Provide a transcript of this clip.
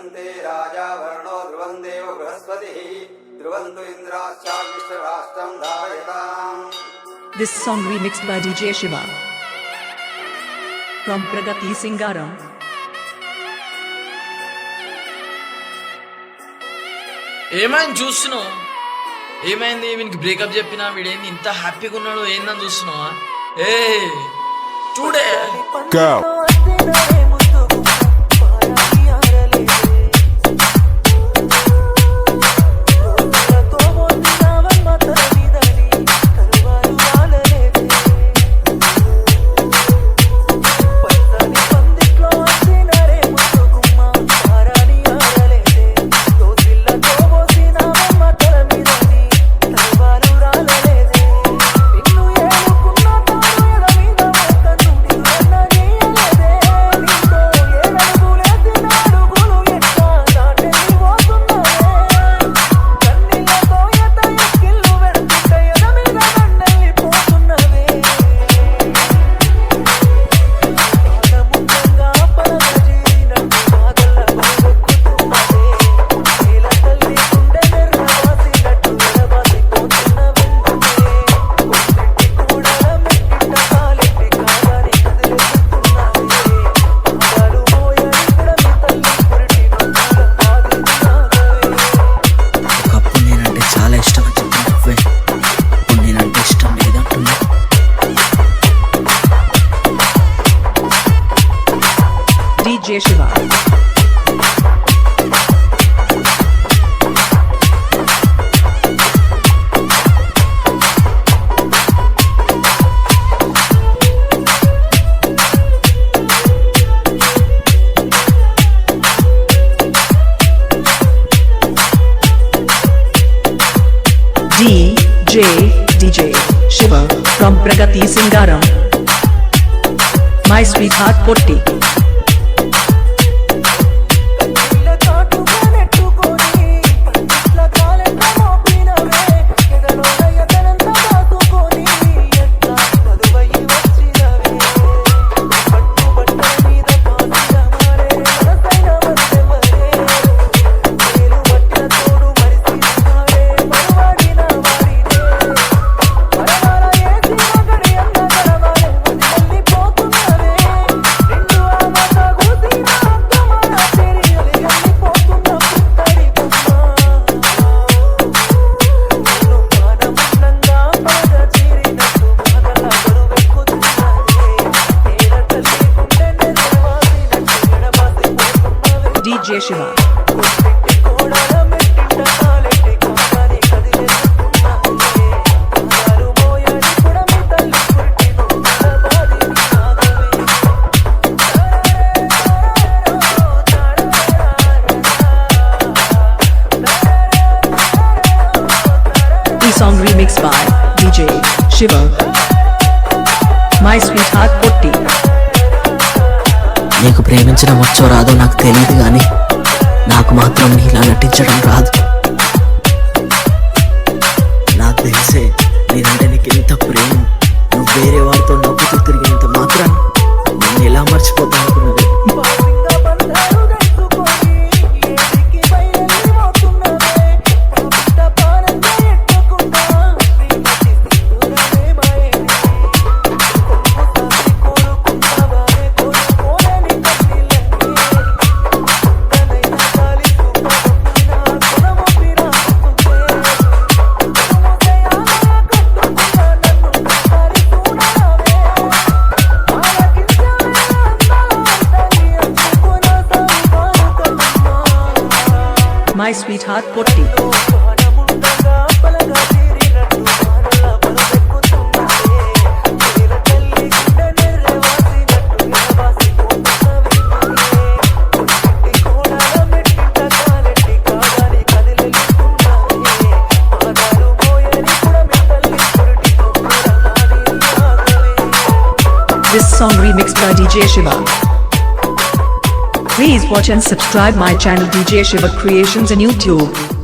ध्रुवन्ते राजा वर्णो ध्रुवं देव बृहस्पतिः ध्रुवन्तु इन्द्राश्चाग्निष्टराष्ट्रं धारयताम्. This song remixed by DJ Shiva from Pragati Singaram. ఏమైంది చూస్తున్నావు? ఏమైంది? వీనికి బ్రేకప్ చెప్పినా వీడేంది ఇంత హ్యాపీగా ఉన్నాడు? ఏందని చూస్తున్నావా? ఏ చూడే DJ Shiva. DJ Shiva from Pragati Singaram. My sweetheart Potti. DJ Shiva. The song remixed by DJ Shiva. My sweetheart Potti. నీకు ప్రేమించడం వచ్చో రాదో నాకు తెలియదు కానీ నాకు మాత్రం నీలా నటించడం రాదు. నాకు తెలిసే నేనంటే నీకు ఎంత ప్రేమ. నువ్వు వేరే వారితో నవ్వుతూ తిరిగినంత మాత్రం నేను ఎలా మర్చిపోతాను అనుకున్నది. My sweetheart Potti. This song remixed by DJ Shiva. Please watch and subscribe my channel DJ Shiva Creations on YouTube.